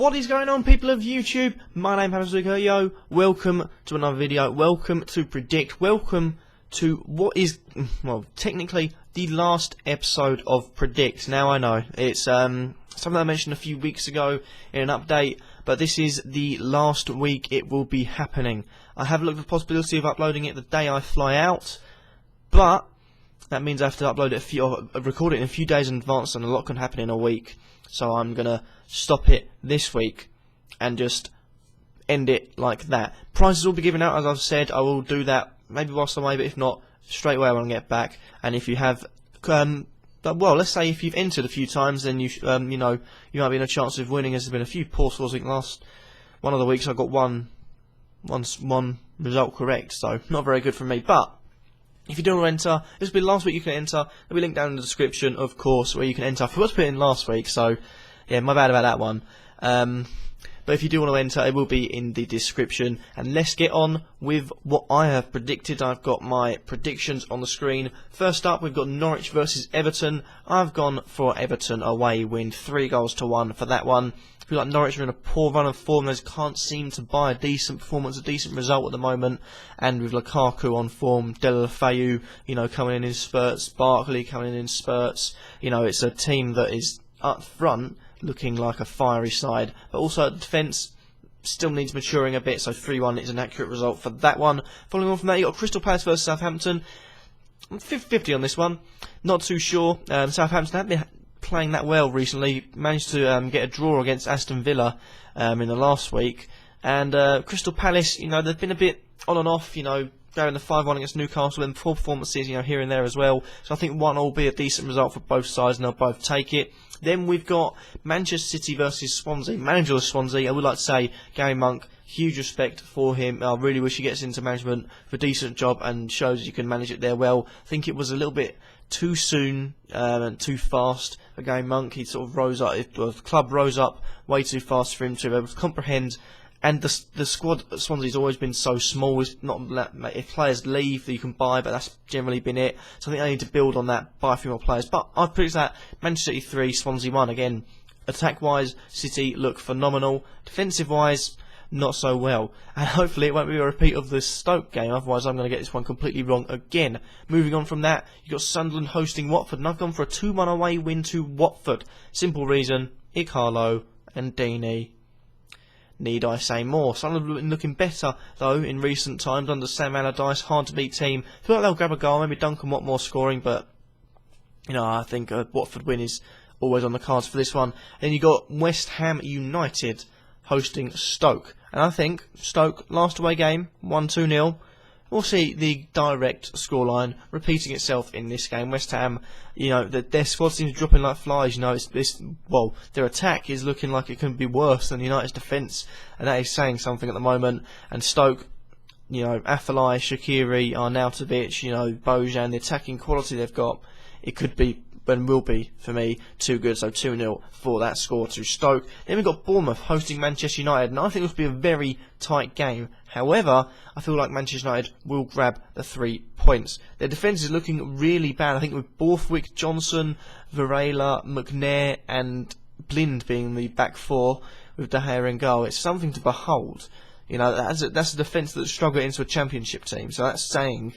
What is going on, people of YouTube? My name is Kurtyoy. Welcome to another video. Welcome to Predict. Welcome to what is, well, technically the last episode of Predict. Now I know it's something I mentioned a few weeks ago in an update, but this is the last week it will be happening. I have looked at the possibility of uploading it the day I fly out, but that means I have to upload it record it in a few days in advance, and a lot can happen in a week. So I'm gonna stop it this week and just end it like that. Prizes will be given out, as I've said. I will do that maybe whilst I'm away, but if not, straight away when I get back. And if you have, well, let's say if you've entered a few times, then you know, you might be in a chance of winning. There's been a few poor scores. I think last one of the weeks I got one result correct, so not very good for me. But if you do want to enter, this will be last week you can enter. There'll be a link down in the description, of course, where you can enter. I forgot to put it in last week, so yeah, my bad about that one. But if you do want to enter, it will be in the description. And let's get on with what I have predicted. I've got my predictions on the screen. First up, we've got Norwich versus Everton. I've gone for Everton away win, 3-1 for that one. I feel like Norwich are in a poor run of form. They can't seem to buy a decent performance, a decent result at the moment. And with Lukaku on form, Delafeu, you know, coming in spurts, Barkley coming in spurts, you know, it's a team that is up front looking like a fiery side. But also at defence still needs maturing a bit. So 3-1 is an accurate result for that one. Following on from that, you got Crystal Palace versus Southampton. I'm 50-50 on this one. Not too sure. Southampton have been playing that well recently, managed to get a draw against Aston Villa in the last week, and Crystal Palace, you know, they've been a bit on and off, you know, going the 5-1 against Newcastle and poor performances, you know, here and there as well. So I think one will be a decent result for both sides, and they'll both take it. Then we've got Manchester City versus Swansea. Manager of Swansea, I would like to say Gary Monk, huge respect for him. I really wish he gets into management for a decent job and shows you can manage it there well. I think it was a little bit too soon and too fast for Gary Monk. He sort of rose up, the club rose up way too fast for him to be able to comprehend. And the squad at Swansea's always been so small. It's not, if players leave, you can buy, but that's generally been it. So I think they need to build on that, buy a few more players. But I've predict that Manchester City 3, Swansea 1. Again, attack-wise, City look phenomenal. Defensive-wise, not so well. And hopefully it won't be a repeat of the Stoke game, otherwise I'm going to get this one completely wrong again. Moving on from that, you've got Sunderland hosting Watford, and I've gone for a 2-1 away win to Watford. Simple reason, Ighalo and Deeney. Need I say more? Sunderland have been looking better, though, in recent times under Sam Allardyce. Hard to beat team. I feel like they'll grab a goal, maybe Duncan Watmore scoring, but, you know, I think a Watford win is always on the cards for this one. Then you got West Ham United hosting Stoke. And I think Stoke, last away game, 1-2-0. We'll see the direct scoreline repeating itself in this game. West Ham, you know, their squad seems dropping like flies. You know, well, their attack is looking like it can be worse than United's defence, and that is saying something at the moment. And Stoke, you know, Afellay, Shaqiri, Arnautovic, you know, Bojan, the attacking quality they've got, it could be, and will be, for me, too good. So 2-0 for that score to Stoke. Then we've got Bournemouth hosting Manchester United, and I think this will be a very tight game. However, I feel like Manchester United will grab the 3 points. Their defence is looking really bad. I think with Borthwick, Johnson, Varela, McNair and Blind being the back four with De Gea in goal, it's something to behold. You know, that's a defence that's struggled into a championship team, so that's saying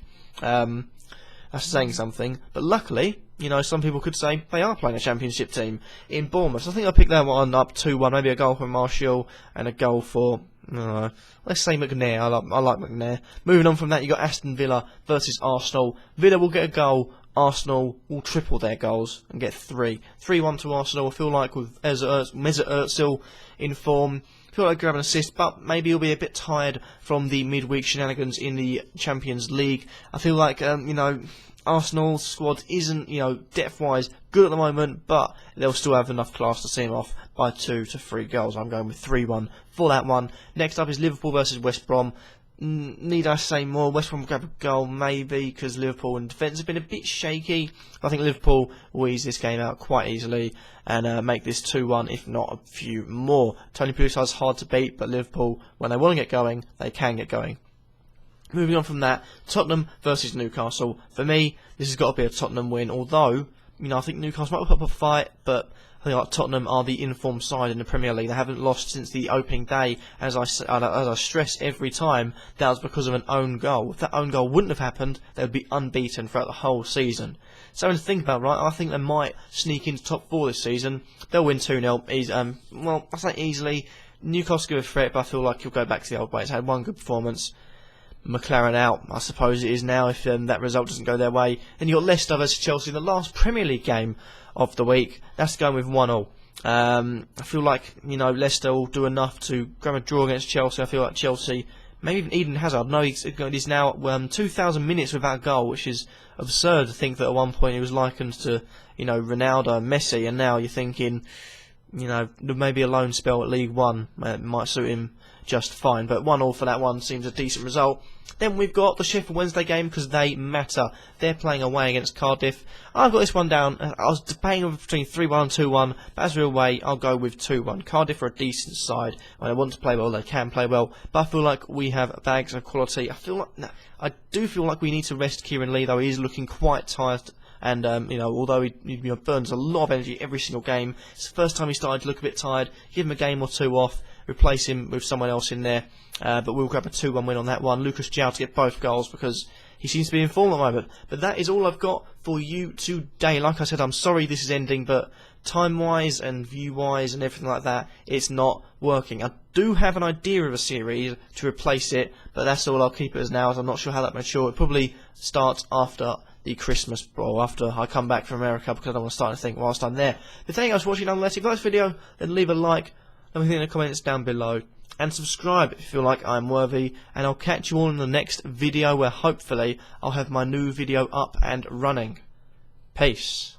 something. But luckily, you know, some people could say they are playing a championship team in Bournemouth. So I think I'll pick that one up 2-1, maybe a goal for Martial and a goal for, let's say McNair. I like McNair. Moving on from that, you got Aston Villa versus Arsenal. Villa will get a goal. Arsenal will triple their goals and get 3. 3-1 to Arsenal. I feel like with Mesut Ozil in form, I feel like he'll grab an assist, but maybe he'll be a bit tired from the midweek shenanigans in the Champions League. I feel like, you know, Arsenal's squad isn't, you know, depth-wise good at the moment, but they'll still have enough class to see him off by 2 to 3 goals. I'm going with 3-1 for that one. Next up is Liverpool versus West Brom. Need I say more? West Brom will grab a goal, maybe, because Liverpool in defence have been a bit shaky. I think Liverpool will ease this game out quite easily and make this 2-1, if not a few more. Tony Pulis's hard to beat, but Liverpool, when they want to get going, they can get going. Moving on from that, Tottenham versus Newcastle. For me, this has got to be a Tottenham win, although, you know, I think Newcastle might put up a fight, but I think like Tottenham are the informed side in the Premier League. They haven't lost since the opening day. As I stress every time, that was because of an own goal. If that own goal wouldn't have happened, they would be unbeaten throughout the whole season. Something to think about, right? I think they might sneak into top 4 this season. They'll win 2-0. Well, I say easily. Newcastle give a threat, but I feel like he'll go back to the old ways. Had one good performance. McLaren out, I suppose it is now if that result doesn't go their way. Then you've got Leicester versus Chelsea, the last Premier League game of the week. That's going with 1-1. I feel like, Leicester will do enough to grab a draw against Chelsea. I feel like Chelsea, maybe even Eden Hazard, no, he's now 2,000 minutes without a goal, which is absurd to think that at one point he was likened to, Ronaldo and Messi, and now you're thinking, maybe a loan spell at League One might suit him just fine. But 1-1 for that one seems a decent result. Then we've got the Sheffield Wednesday game because they matter. They're playing away against Cardiff. I've got this one down. I was debating between 3-1 and 2-1, but as we're away, I'll go with 2-1. Cardiff are a decent side. When they want to play well, they can play well. But I feel like we have bags of quality. I do feel like we need to rest Kieran Lee, though. He's looking quite tired. And, although he burns a lot of energy every single game, it's the first time he started to look a bit tired. Give him a game or two off, replace him with someone else in there. But we'll grab a 2-1 win on that one. Lucas João to get both goals because he seems to be in form at the moment. But that is all I've got for you today. Like I said, I'm sorry this is ending, but time-wise and view-wise and everything like that, it's not working. I do have an idea of a series to replace it, but that's all. I'll keep it as now, as I'm not sure how that mature. It probably starts after the Christmas break, after I come back from America, because I don't want to start to think whilst I'm there. But thank you guys for watching. Nonetheless, if you like this video, then leave a like, let me think in the comments down below, and subscribe if you feel like I'm worthy, and I'll catch you all in the next video where hopefully I'll have my new video up and running. Peace.